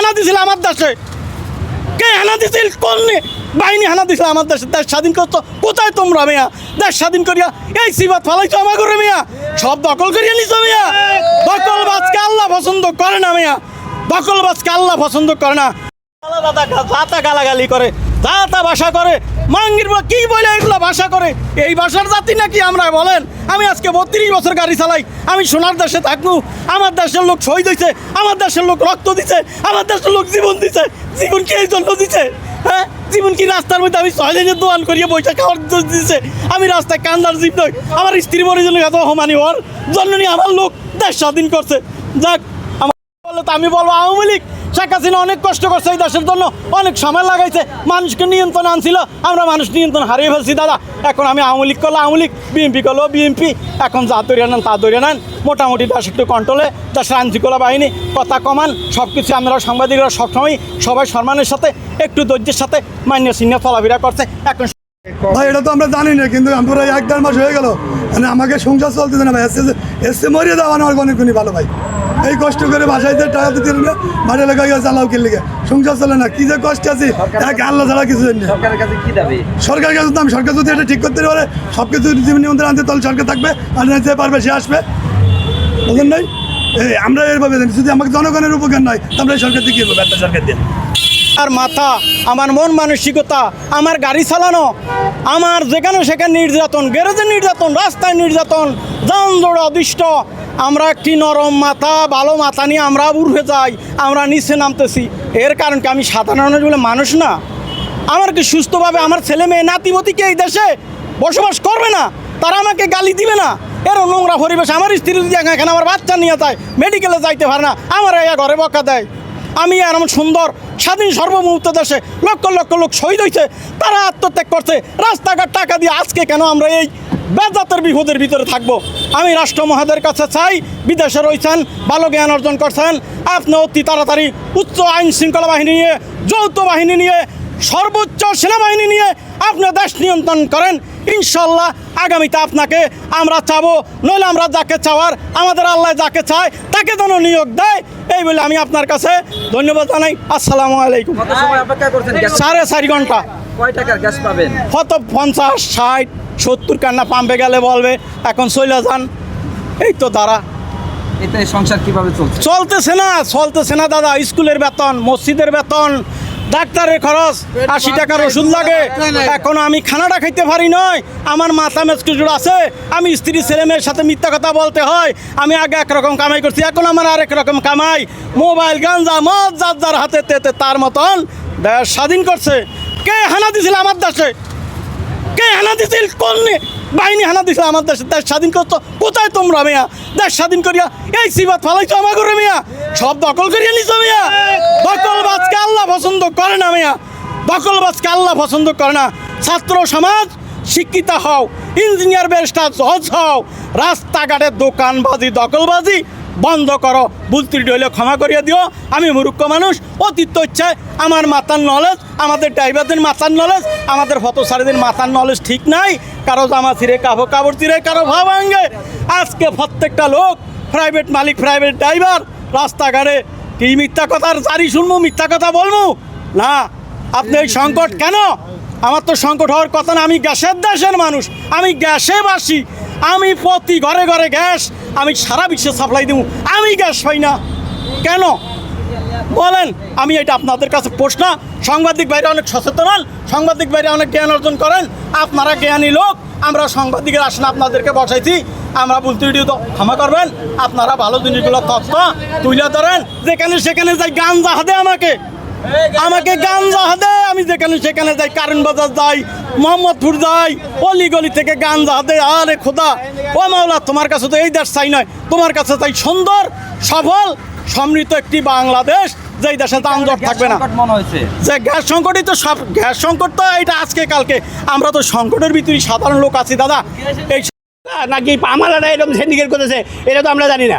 হানা দিছিল আমার দেশে? কে হানা দিছিল? কোন বাহিনী হানা দিছিল আমার দেশে? দেশ স্বাধীন করতো কোথায় তোমরা মিয়া? দেশ স্বাধীন করিয়া এই সিবাত ফালাইছো আমার করে মিয়া, সব দখল করিয়া নিছো মিয়া। দখলবাজকে আল্লাহ পছন্দ করে না মিয়া, দখলবাজকে আল্লাহ পছন্দ করে না। দাদা যাতা গালাগালি করে, যাতা ভাষা করে, মাঙ্গির কি বলে এগুলো ভাষা করে, এই ভাষার জাতি নাকি আমরা? বলেন, আমি আজকে 32 বছর গাড়ি চালাই, আমি সোনার দেশে থাকবো। আমার দেশের লোক শহীদ হয়েছে, আমার দেশের লোক রক্ত দিছে, আমার দেশের লোক জীবন দিছে। জীবন কি এই জন্য দিছে? হ্যাঁ, জীবন কি রাস্তার মধ্যে আমি 6 দিনের দোয়ান করিয়ে বৈশাখ খাওয়ার দিছে? আমি রাস্তায় কান্দার জীব নই, আমার স্ত্রী মরিজন এত হমানি হওয়ার জন্য নিয়ে আমার লোক দেশ স্বাধীন করছে। যাক, আমার বললো তো আমি বলবো আওয়ামী লীগ শেখ হাসিনা অনেক কষ্ট করছে এই দেশের জন্য, অনেক সময় লাগাইছে, মানুষকে নিয়ন্ত্রণ আনছিল, আমরা মানুষ নিয়ন্ত্রণ হারিয়ে ফেলছি দাদা। এখন আমি আওয়ামী লীগ করলে আওয়ামী লীগ, বিএনপি করলেও বিএনপি, এখন যা ধরে নেন তা ধরে নেন। মোটামুটি দেশ একটু কন্ট্রোলে, দেশের আইনশৃঙ্খলা বাহিনী কথা কমান, সব কিছু আমরা সাংবাদিকরা সবসময় সবাই সম্মানের সাথে একটু ধৈর্যের সাথে মান্য চিহ্ন চলাফেরা করছে। এখন ভাই এটা তো আমরা জানি না, কিন্তু আমরা 1-1.5 মাস হয়ে গেল, মানে আমাকে সংসার চলতেছে না ভাই। এসে মরিয়ে দেওয়া আমার অনেকক্ষণই ভালো ভাই। এই কষ্ট করে বাসায় টাকা দিতে বাড়ি এলাকায় গিয়ে চালাও কিনলে সংসার চলে না, কি যে কষ্ট আছে এক আল্লাহ ছাড়া কিছু জানি না। সরকারের কাছে কি দাবি? সরকারের কাছে তো আমি, সরকার যদি এটা ঠিক করতে পারে, সব কিছু নিয়ন্ত্রণ আনতে, তাহলে সরকার থাকবে, আর যে পারবে সে আসবে, বুঝলেন নাই? আমরা এইভাবে জানি, যদি আমাকে জনগণের উপকার নয়, তাহলে সরকার দিয়ে কী করবো? একটা সরকার দিয়ে আর মাথা, আমার মন মানসিকতা, আমার গাড়ি চালানো, আমার যেখানে সেখানে নির্যাতন, গ্যারেজে নির্যাতন, রাস্তায় নির্যাতন, যানজোড় অদৃষ্ট। আমরা একটি নরম মাথা, ভালো মাথা নিয়ে আমরা উঠে যাই, আমরা নিচে নামতেছি। এর কারণ কি আমি সাধারণ বলে মানুষ না? আমার কি সুস্থভাবে আমার ছেলে মেয়ে নাতিপতিকে এই দেশে বসবাস করবে না? তারা আমাকে গালি দিবে না? এর নোংরা পরিবেশ, আমার স্ত্রী যদি এখানে আমার বাচ্চা নিয়ে যায়, মেডিকেলে যাইতে পারে না, আমার এয়া ঘরে বকা দেয়। আমি এরকম সুন্দর স্বাধীন সর্বমুক্ত দেশে লক্ষ লক্ষ লোক শহীদ হয়েছে, তারা আত্মত্যাগ করছে রাস্তাঘাট টাকা দিয়ে। আজকে কেন আমরা এই বেজাতের বিপদের ভিতরে থাকবো? আমি রাষ্ট্র মহাদের কাছে চাই, বিদেশে রয়েছেন, ভালো জ্ঞান অর্জন করছেন, আপনি অতি তাড়াতাড়ি উচ্চ আইন শৃঙ্খলা বাহিনী নিয়ে, যৌথ বাহিনী নিয়ে, সর্বোচ্চ সেনাবাহিনী নিয়ে আপনি দেশ নিয়ন্ত্রণ করেন। ইনশাল্লাহ আগামীতে আপনাকে আমরা চাবো, নইলে আমরা যাকে চাওয়ার, আমাদের আল্লাহ যাকে চায় তাকে যেন নিয়োগ দেয়। এই বলে আমি আপনার কাছে ধন্যবাদ জানাই। আসসালামু আলাইকুম। 4.5 ঘন্টা। কয় টাকার গ্যাস পাবেন? কত 50, 60, 70 কান্না পাম্পে গেলে বলবে এখন চলে যান। এই তো দাঁড়া, এতে সংসার কিভাবে চলছে? চলতেছে না দাদা। স্কুলের বেতন, মসজিদের বেতন, ডাক্তারের খরচ, 80 টাকার ওষুধ লাগে। এখন আমি খানাটা খাইতে পারি নয়, আমার মাথা মেসকুজুর আছে, আমি স্ত্রী ছেলে মেয়ের সাথে মিথ্যা কথা বলতে হয়। আমি আগে একরকম কামাই করছি, এখন আমার আরেক রকম কামাই। মোবাইল, গাঞ্জা, মদ যার যার হাতে তেতে তার মতন দেশ স্বাধীন করছে। কে হানা দিছিল আমার দেশে? কে হানা দিছিল? কোন বাহিনী হানা দিছিল আমার দেশে? দেশ স্বাধীন করতো কোথায় তোমরা মিয়া? দেশ স্বাধীন করিয়া এই সিবাত ফালাইছো আমার করে মিয়া, সব দখল করিয়া নিছো মিয়া। দখলবাজকে আল্লাহ পছন্দ করে না মিয়া, দখলবাজকে আল্লাহ পছন্দ করে না। ছাত্র সমাজ শিক্ষিত হও, ইঞ্জিনিয়ার, ব্যারিস্টার, জজ হও, রাস্তাঘাটের দোকানবাজি, দখলবাজি বন্ধ করো। ভুল ত্রুটি হইলে ক্ষমা করিয়া দিও। আমি মূর্খ মানুষ, অতীত ইচ্ছায় আমার মাথার নলেজ, আমাদের ড্রাইভারদের মাথার নলেজ, আমাদের পথচারীদের মাথার নলেজ ঠিক নাই। কারো জামা ছিঁড়ে, কাপড় ছিঁড়ে, কারো ভাব ভাঙে। আজকে প্রত্যেকটা লোক প্রাইভেট মালিক, প্রাইভেট ড্রাইভার, রাস্তাঘাটে কি মিথ্যা কথার জারি শুনবো, মিথ্যা কথা বলবো না? আপনি এই সংকট কেন? আমার তো সংকট হওয়ার কথা না। আমি গ্যাসের দেশের মানুষ, আমি গ্যাসে বাসি, আমি প্রতি ঘরে ঘরে গ্যাস, আমি সারা বিশ্বে সাপ্লাই দেবো, আমি গ্যাস পাই না কেন বলেন? আমি এটা আপনাদের কাছে প্রশ্ন। সাংবাদিক ভাইরা অনেক সচেতন হন, সাংবাদিক ভাইরা অনেক জ্ঞান অর্জন করেন, আপনারা জ্ঞানী লোক। আমরা সাংবাদিকের আসনে আপনাদেরকে বসাইছি, আমরা বলতে তো ক্ষমা করবেন। আপনারা ভালো জিনিসগুলো তথ্য তুলে ধরেন। যেখানে সেখানে যাই গাঞ্জা হাতে, আমাকে গাঞ্জা হাতে, আমি যেখানে সেখানে যাই, কারণ বাজার যাই, মোহাম্মদপুর যাই, অলিগলি থেকে গাঞ্জা হাতে। আরে খোদা, ও মাওলা, তোমার কাছে তো এই দেশ চাই নয়, তোমার কাছে চাই সুন্দর, সফল, সমৃদ্ধ একটি বাংলাদেশ, যেই দেশে যানজট থাকবে না। যে গ্যাস সংকটই তো সব, গ্যাস সংকট তো এটা আজকে কালকে, আমরা তো সংকটের ভিতরে সাধারণ লোক আছি দাদা। এই নাকি আমারা এরকম সিন্ডিকেট করেছে এটা তো আমরা জানি না।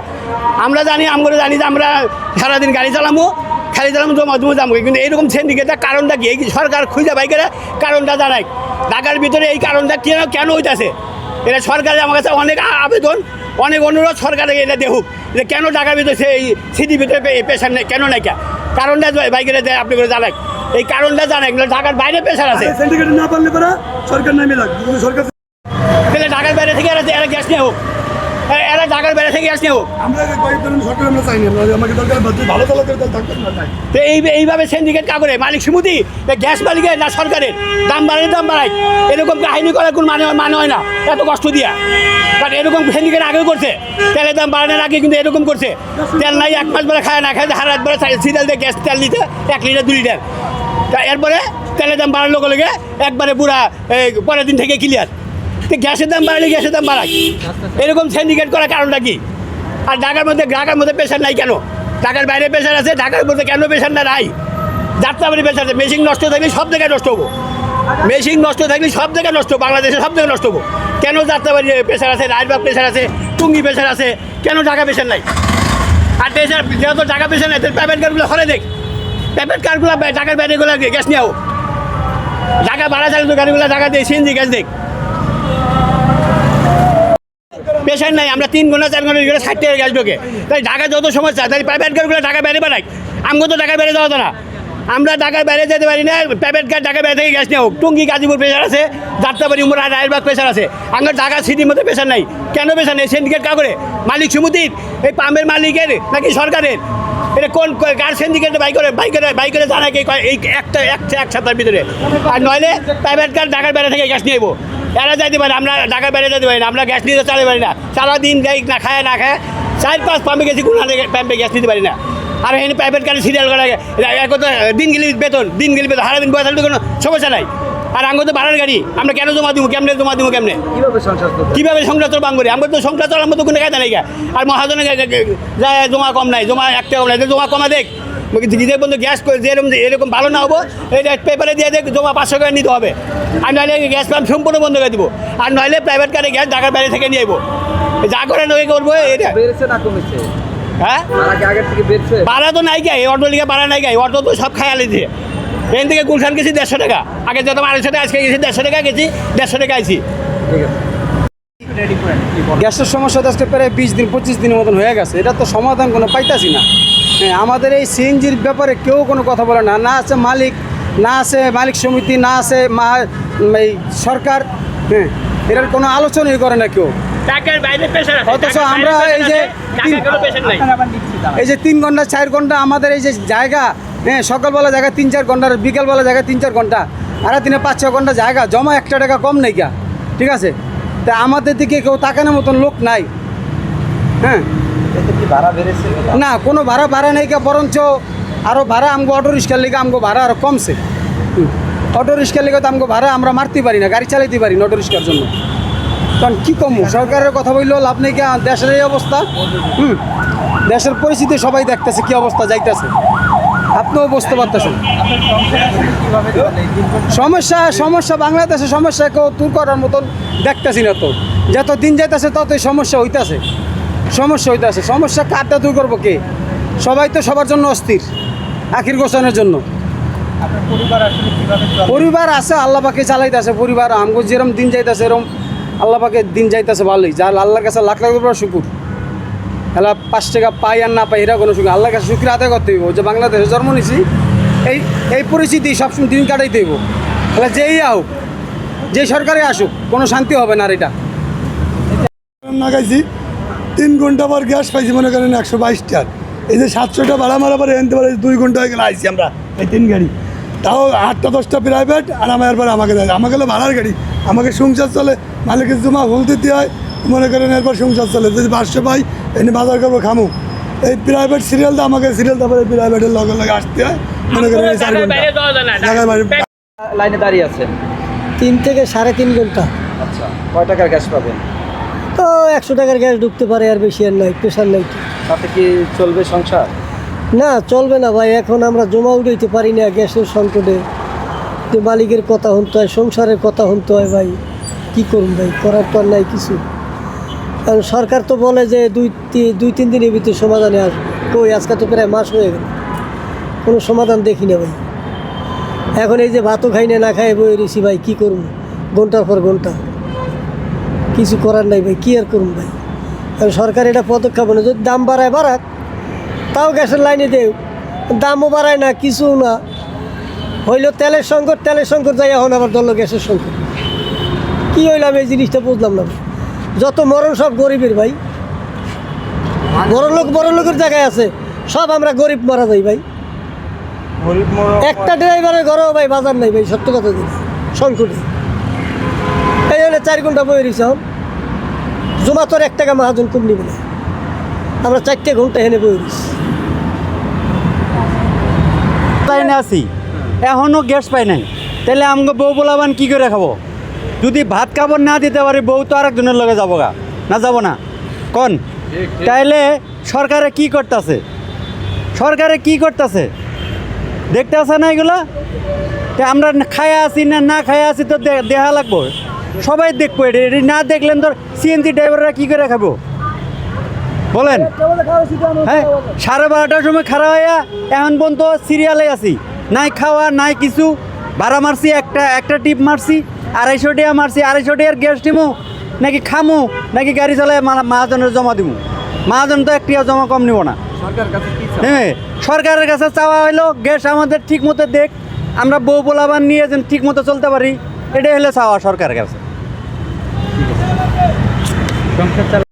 আমরা জানি, আমরা জানি যে আমরা সারাদিন গাড়ি চালামো, জমা যাবো, কিন্তু এইরকম সিন্ডিকেটটা কারণটা কি? এই সরকার খুঁজে বাইকেরা কারণটা জানায়। ঢাকার ভিতরে এই কারণটা কেন হইতেছে? এটা সরকারের আমার কাছে অনেক আবেদন, অনেক অনুরোধ, সরকারে এটা দেখুক যে কেন ঢাকার ভিতরে সেই সিটির ভিতরে পেশেন্ট নেই, কেন নাই। কারণটা বাইকেরা দেয় আপনি করে জানেন, এই কারণটা জানেন, ঢাকার বাইরে প্রেশার আছে, সিন্ডিকেট না পারলে পরে সরকার নামে লাগ, যদি সরকার তাহলে ঢাকার বাইরে থেকে এরা গ্যাস নিয়ে হোক, এরা ঢাকার বাইরে থেকে গ্যাস নিয়ে হোক। আমরা কয়েক ধরনের সরকার আমরা চাই না, আমাকে দরকার ভালো চালাতে থাকতে না চাই। তো এইভাবে সিন্ডিকেট কাগরে মালিক সমিতি গ্যাস মালিকের না সরকারের দাম বাড়ায় এরকম কাহিনী করার কোনো মানে হয় না, এত কষ্ট দিয়া। কারণ এরকম সিন্ডিকেট আগেও করছে, তেলের দাম বাড়ানোর আগে কিন্তু এরকম করছে, তেল নাই 1 মাস বেলা খায় না খায়, হার রাত বেলা সিরিয়াল দিয়ে গ্যাস তেল দিতে 1 লিটার 2 লিটার, তা এরপরে তেলের দাম বাড়ার লগে লগে একবারে পুরা পরের দিন থেকে ক্লিয়ার। তো গ্যাসের দাম বাড়ালে গ্যাসের দাম বাড়ায়, এরকম সিন্ডিকেট করার কারণটা কি? আর ঢাকার মধ্যে প্রেশার নাই কেন? ঢাকার বাইরে প্রেশার আছে, ঢাকার মধ্যে কেন প্রেশার না নাই? যাত্রাবাড়ি প্রেশার আছে, মেশিন নষ্ট থাকলে সব জায়গায় নষ্ট হবো, মেশিন নষ্ট থাকলে সব জায়গায় নষ্ট, বাংলাদেশে সব জায়গায় নষ্ট হবো। কেন যাত্রাবাড়ি প্রেশার আছে, রাজবাগ প্রেশার আছে, টুঙ্গি প্রেশার আছে, কেন ঢাকা প্রেশার নাই? আর প্রেশার যেহেতু ঢাকা প্রেশার নাই, প্রাইভেট কারগুলো হলে দেখ, প্রাইভেট কারগুলো ঢাকার বাইরেগুলো গ্যাস নিয়ে হোক, ঢাকা ভাড়া চালিত গাড়িগুলো ঢাকা দিয়ে সিএনজি গ্যাস দেখ, প্রেশার নাই। আমরা 3 ঘন্টা 4 ঘন্টা 60 টাকা গ্যাস ঢোকে, তাই ঢাকা যত সমস্যা, তাই প্রাইভেট কারগুলো ঢাকা বাইরে বানাই, আমগো তো ঢাকার বাইরে যাওয়া হতো না, আমরা ঢাকার বাইরে যেতে পারি না, প্রাইভেট কার ঢাকার বাইরে থেকে গ্যাস নিয়ে হোক। টুঙ্গি গাজীপুর প্রেশার আছে, যাত্রাবাড়ি উমরা রায়বাগ প্রেশার আছে, আমরা ঢাকা সিটির মধ্যে প্রেশার নাই। কেন প্রেশার নেই? সিন্ডিকেট কাগরে মালিক সমিতির, এই পাম্পের মালিকের নাকি সরকারের? এটা কোন কার সিন্ডিকেট বাইকের জানা কি এই এক সপ্তাহের ভিতরে? আর নইলে প্রাইভেট কার ঢাকার বাইরে থেকে গ্যাস নিয়ে যাবো, এরা যাইতে পারে, আমরা ঢাকার বাইরে যেতে পারি না, আমরা গ্যাস নিয়ে চালাতে পারি না, সারাদিন যাই না খায় 4-5 পাম্পে গেছি, কোনো পাম্পে গ্যাস নিতে পারি না। আর এখানে প্রাইভেট কারে সিরিয়াল করা দিন গেলে বেতন সারাদিন বয়স কোনো সমস্যা নাই। আর আঙ্গ তো ভাড়ার গাড়ি, আমরা কেন জমা দিব, কেমনে কিভাবে সংসার চলছে? কীভাবে সংসার চল বাঙ্গরি? আমরা তো সংসার চলার মতো কোনো কায়দা নেই। আর মহাজনে যায় জমা কম নাই, জমা 1 টাকা কম নাই, জমা কমা দেখ বন্ধু গ্যাস এরকম ভালো না হবো, এটা পেপারে দিয়ে দেখ জমা 500 টাকা নিতে হবে। আর নইলে গ্যাস পাম্প সম্পূর্ণ বন্ধ করে দিব, আর নইলে প্রাইভেট কারে গ্যাস ঢাকার বাইরে থেকে নিয়ে যাবো, যা করে নয় করবো এটা। বেড়েছে না কমেছে? হ্যাঁ, ভাড়া কি আগের থেকে বেড়েছে? ভাড়া তো নাই গাই, অটো লিখে ভাড়া নাই গাই, অটো তো সব খায়ালি দিয়ে। এখান থেকে গুলশান গেছি 150 টাকা, আগে যত 250 টাকা, আজকে গেছি 150 টাকা, গেছি 150 টাকা আইছি। ঠিক আছে, রেডি করেন, কি বলেন? গ্যাসের সমস্যা তো আজকে প্রায় 20 দিন 25 দিনের মতন হয়ে গেছে, এটা তো সমাধান কোনো পাইতাছি না। হ্যাঁ, আমাদের এই সিএনজির ব্যাপারে কেউ কোনো কথা বলে না, না আছে মালিক, না আছে মালিক সমিতি, না আছে এই সরকার। হ্যাঁ, এটার কোনো আলোচনাই করে না কেউ। ঢাকার বাইরে প্রেশার আছে, অথচ আমরা এই যে এই যে 3 ঘন্টা 4 ঘন্টা আমাদের এই যে জায়গা, হ্যাঁ, সকালবেলা জায়গা 3-4 ঘন্টা, বিকালবেলা জায়গা 3-4 ঘন্টা, আর দিনে 5-6 ঘন্টা জায়গা জমা 1 টাকা কম নেই গা, ঠিক আছে? তা আমাদের দিকে কেউ তাকানোর মতন লোক নাই। হ্যাঁ, এতে কি ভাড়া বেড়েছে? না কোনো ভাড়া নেই কা, বরঞ্চ আরও ভাড়া আমগো অটো রিক্সার লিগে আমগো ভাড়া আরও কমছে। অটো রিক্সার লিগে তো আমগো ভাড়া আমরা মারতে পারি না, গাড়ি চালাইতে পারি না অটো রিক্সার জন্য। কারণ কী কমু, সরকারের কথা বললেও লাভ নেই, দেশের এই অবস্থা। দেশের পরিস্থিতি সবাই দেখতেছে কী অবস্থা যাইতেছে, আপনিও বুঝতে পারতেছেন। সমস্যা বাংলাদেশের সমস্যা কেউ দূর করার মতন দেখতেছি না তো, যত দিন যাইতেছে ততই সমস্যা হইতেছে। সমস্যা কারটা দূর করবো কে? সবাই তো সবার জন্য অস্থির, আখির গোছানোর জন্য। পরিবার আছে, আল্লাহ পাকে চালাইতেছে পরিবার, আমগো যেরকম দিন যাইতেছে এরকম আল্লাহ পাকে দিন যাইতেছে ভালোই, যার আল্লাহর কাছে লাখ লাখ রুপিয়া শুকুর। এলা 5 টাকা পাই আর না পাই এটা কোনো শুকুর, আল্লাহর কাছে শুক্রিয়া আদায় করতে হইব যে বাংলাদেশে জন্ম নিছি, এই পরিস্থিতি সবসময় দিন কাটাইতে হইব। তাহলে যেই হোক, যে সরকারে আসুক, কোনো শান্তি হবে না। আর এটা না গাইছি 3 ঘন্টা পর গ্যাস পাইছি মনে করেন 122 টাকা, এই যে 700টা ভাড়া মারা পরে এনতে পারে 2 ঘন্টা হয়ে গেলে আইছি আমরা এই 3 গাড়ি, তাও 8টা-10টা প্রাইভেট, আর আমার এরপর আমাকে দেয়, আমাকে হলো ভাড়ার গাড়ি, আমাকে সংসার চলে, মালিকের জমা ভুল দিতে হয় মনে করেন, এরপর সংসার চলে। যদি 500 পাই এনে বাজার করবো খামু, এই প্রাইভেট সিরিয়ালটা আমাকে তারপরে প্রাইভেটের লগে লগে আসতে হয় মনে করেন 4 ঘন্টা ঢাকার বাইরে। লাইনে দাঁড়িয়ে আছেন 3 থেকে 3.5 ঘন্টা। আচ্ছা, কয় টাকার গ্যাস পাবেন? তো 100 টাকার গ্যাস ঢুকতে পারে, আর বেশি আর নাই, প্রেশার নাই তো। তাতে কি চলবে সংসার? না, চলবে না ভাই, এখন আমরা জমা উঠাইতে পারি না গ্যাসের সংকটে, যে মালিকের কথা শুনতে হয়, সংসারের কথা শুনতে হয় ভাই, কী করুন ভাই, করার তো আর নাই কিছু। কারণ সরকার তো বলে যে 2-3 দিনের ভিতরে সমাধানে আসবে, কই আজকে তো প্রায় মাস হয়ে গেল, কোনো সমাধান দেখি না ভাই। এখন এই যে ভাতও খাই না খাই বই রয়েছি ভাই, কী করুন, ঘন্টার পর ঘন্টা, কিছু করার নাই ভাই, কী আর করুন ভাই। কারণ সরকার এটা পদক্ষেপ নেয়, যদি দাম বাড়াক, তাও গ্যাসের লাইনে দেও, দামও বাড়ায় না কিছু না, হইল তেলের সংকট যাই, এখন আবার ধরলো গ্যাসের সংকট। কী হইলাম এই জিনিসটা বুঝলাম না। যত মরণ সব গরিবের ভাই, বড় লোকের জায়গায় আছে, সব আমরা গরিব মারা যাই ভাই। একটা ড্রাইভারের ঘরেও ভাই বাজার নাই ভাই, সত্য কথা দিন, সংকটে। এই জন্য 4 ঘন্টা বয়ে রয়েছে, এখন জমা তোর 1 টাকা মহাজন কম নিবে না, আমরা 4 ঘন্টা হেনে বয়ে রয়েছি। লাইনে আছি, এখনও গ্যাস পাই নাই, তাহলে আমাকে বউ বলাবান কী করে খাবো? যদি ভাত খাবার না দিতে পারি, বউ তো আরেকজনের লগে যাবো গা, না যাবো না কোন? তাইলে সরকারে কি করতেছে? দেখতে আসে না এগুলা? তা আমরা খায়া আছি না খায়া আছি তো দেখা লাগবো, সবাই দেখবো। এটি না দেখলেন তো সিএনজি ড্রাইভাররা কী করে খাবো বলেন? হ্যাঁ, 12:30টার সময় খাড়া হইয়া এখন পর্যন্ত সিরিয়ালে আছি, নাই খাওয়া নাই কিছু। ভাড়া মারছি, একটা টিপ মারছি, 250 টাকা মারছি। 250 টাকার গ্যাস টিমু নাকি খামু, নাকি গাড়ি চালায় মহাজনের জমা দিব? মহাজন তো একটিও জমা কম নিব না। হ্যাঁ, সরকারের কাছে চাওয়া হইলো গ্যাস আমাদের ঠিক মতো দেখ, আমরা বউ পোলাবান নিয়ে যেন ঠিক মতো চলতে পারি, এটাই হলে চাওয়া সরকারের কাছে।